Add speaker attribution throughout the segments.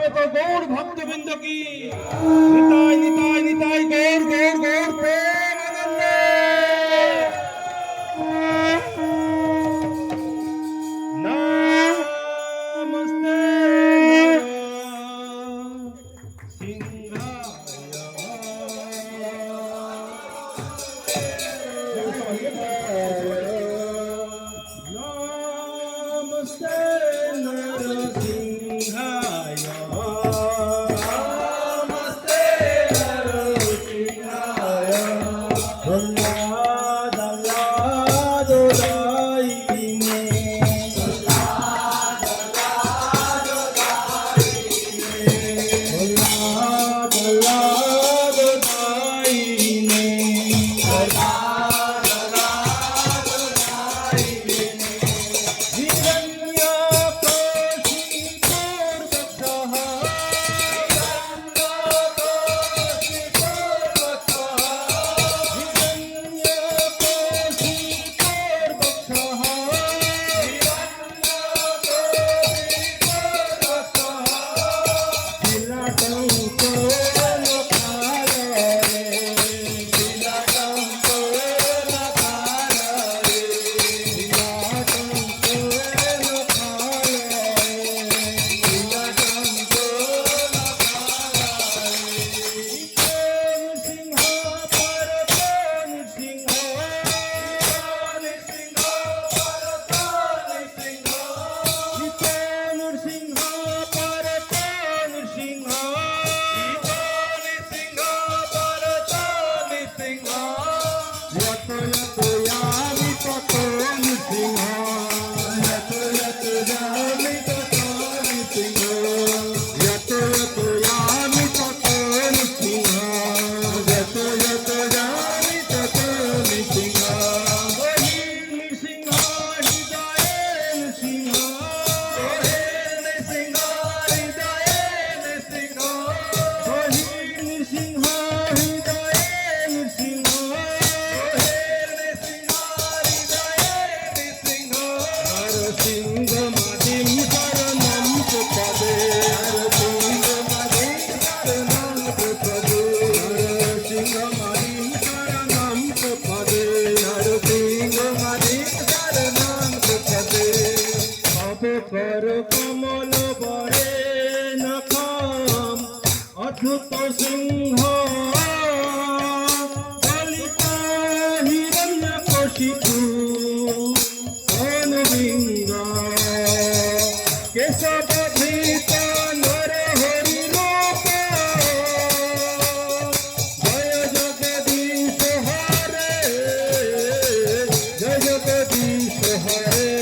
Speaker 1: সমবেত গৌর ভক্তবৃন্দ কি নিতাই নিতাই নিতাই গৌর গৌর গৌর প্রেমানন্দে। নমস্তে কর কমল বরে নখম অদ্ভুত সিংহ ললিত হিরণ্যকশিপু অনুবিন্দ কেশব ধৃত নর হরি রূপ জয় জগদীশ হরে জয় জগদীশ হরে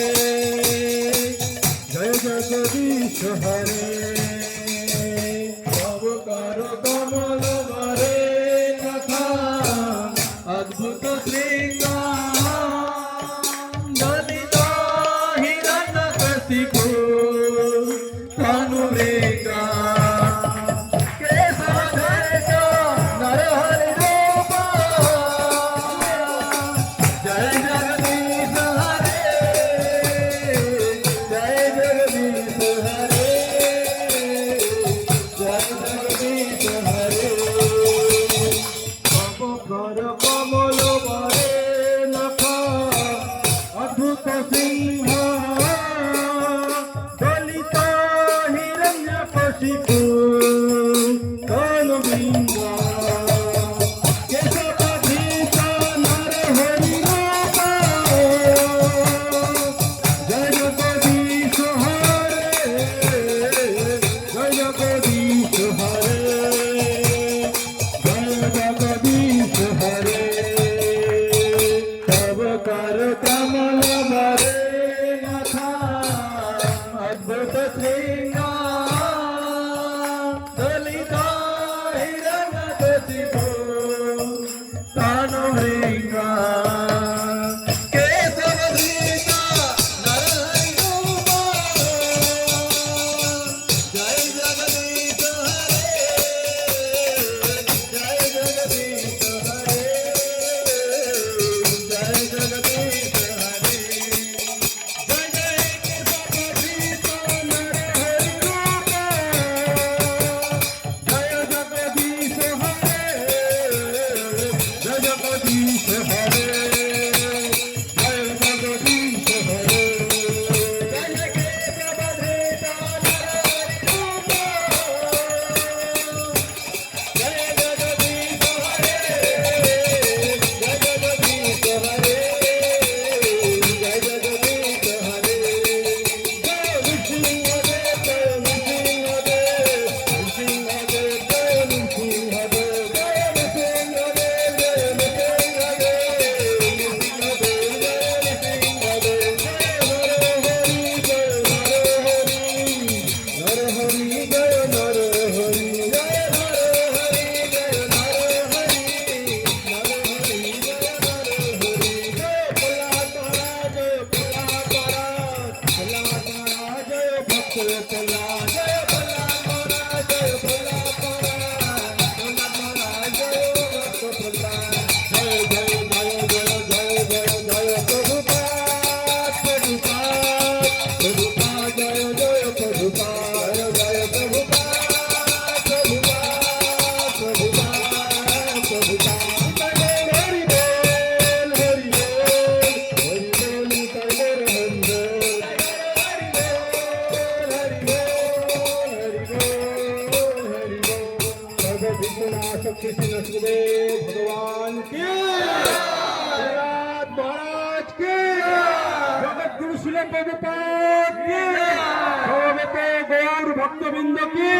Speaker 1: জগদীশ হরে সব কর কমল বরে কথা অদ্ভুত শৃঙ্গ ললিত হিরণ্যকশিপু তনুমৃগ কেশবধৃত নরহরি রূপ জয় জগদীশ হরে জয় জগদীশ হরে জয় জগদীশ হরে সব কর কমল বরে নখ অদ্ভুত সিংহ দলিত হিরণ্যকশিপু তনুবিন্দ কেশবধৃত নরহরি রূপ জয় জগদীশ হরে জয় জগদীশ হরে জয় জগদীশ হরে সব কর কমল বরে নাথা অদ্ভুত সিংহ জয় ভোলা জয় ভোলা মোরা জয় ভোলা মোরা ভোলা মোরা জয় ভোলা জয় জয় জয় জয় জয় জয় জয় প্রভুপাদ প্রভুপাদ প্রভুপাদ জয় জয় প্রভুপাদ জয় প্রভুপাদ প্রভুপাদ প্রভুপাদ প্রভুপাদ হরি বল হরি বল হরি বল कृष्ण सुखदेव भगवान के महाराज के जगत गुरु शिल प्रभुपाद के गौर भक्तबिंद की